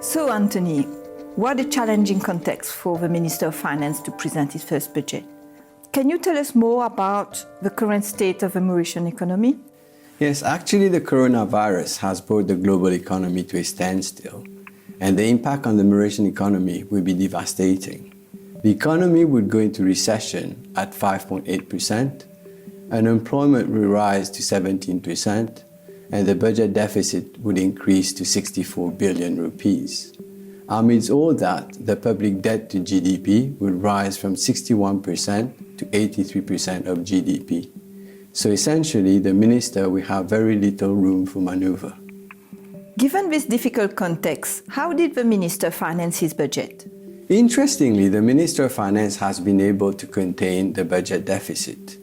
So, Anthony, what a challenging context for the Minister of Finance to present his first budget. Can you tell us more about the current state of the Mauritian economy? Yes, actually the coronavirus has brought the global economy to a standstill, and the impact on the Mauritian economy will be devastating. The economy would go into recession at 5.8%, unemployment will rise to 17%, and the budget deficit would increase to 64 billion rupees. Amidst all that, the public debt to GDP would rise from 61% to 83% of GDP. So essentially, the minister will have very little room for maneuver. Given this difficult context, how did the minister finance his budget? Interestingly, the Minister of Finance has been able to contain the budget deficit.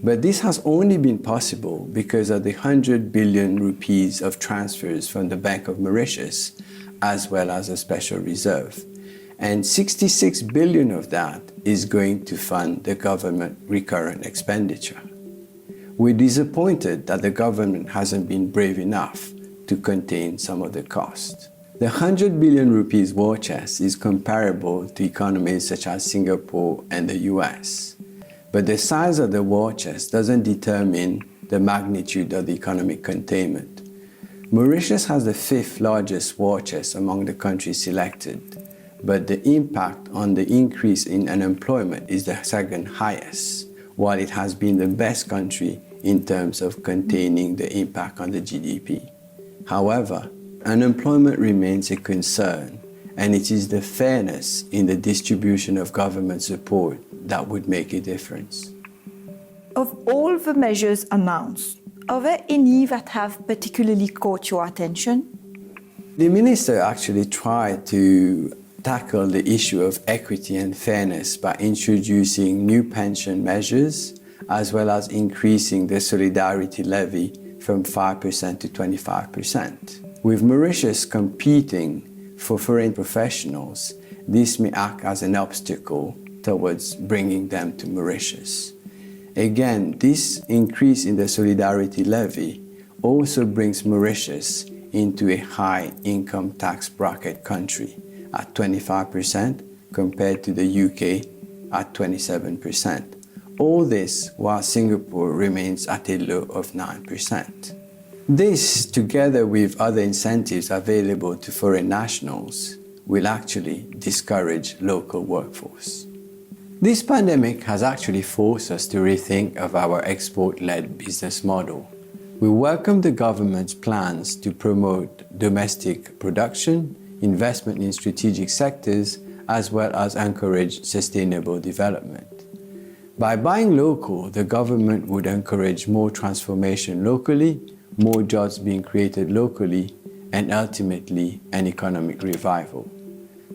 But this has only been possible because of the 100 billion rupees of transfers from the Bank of Mauritius, as well as a special reserve. And 66 billion of that is going to fund the government recurrent expenditure. We're disappointed that the government hasn't been brave enough to contain some of the cost. The 100 billion rupees war chest is comparable to economies such as Singapore and the US. But the size of the war chest doesn't determine the magnitude of the economic containment. Mauritius has the 5th largest war chest among the countries selected, but the impact on the increase in unemployment is the 2nd highest, while it has been the best country in terms of containing the impact on the GDP. However, unemployment remains a concern, and it is the fairness in the distribution of government support that would make a difference. Of all the measures announced, are there any that have particularly caught your attention? The minister actually tried to tackle the issue of equity and fairness by introducing new pension measures, as well as increasing the solidarity levy from 5% to 25%. With Mauritius competing for foreign professionals, this may act as an obstacle towards bringing them to Mauritius. Again, this increase in the solidarity levy also brings Mauritius into a high income tax bracket country at 25% compared to the UK at 27%. All this while Singapore remains at a low of 9%. This, together with other incentives available to foreign nationals, will actually discourage local workforce. This pandemic has actually forced us to rethink of our export-led business model. We welcome the government's plans to promote domestic production, investment in strategic sectors, as well as encourage sustainable development. By buying local, the government would encourage more transformation locally, more jobs being created locally, and ultimately an economic revival.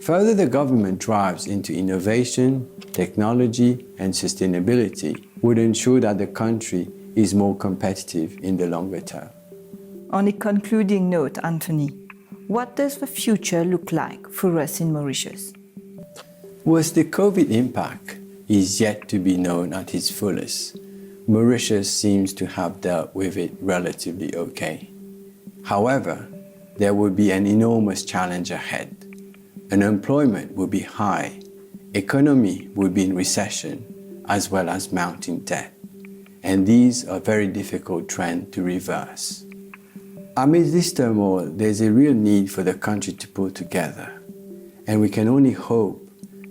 Further, the government drives into innovation, technology, and sustainability would ensure that the country is more competitive in the longer term. On a concluding note, Anthony, what does the future look like for us in Mauritius? Whilst the COVID impact is yet to be known at its fullest, Mauritius seems to have dealt with it relatively okay. However, there will be an enormous challenge ahead. Unemployment will be high, economy will be in recession, as well as mounting debt. And these are very difficult trends to reverse. Amid this turmoil, there's a real need for the country to pull together. And we can only hope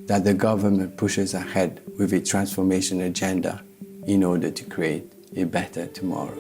that the government pushes ahead with its transformation agenda in order to create a better tomorrow.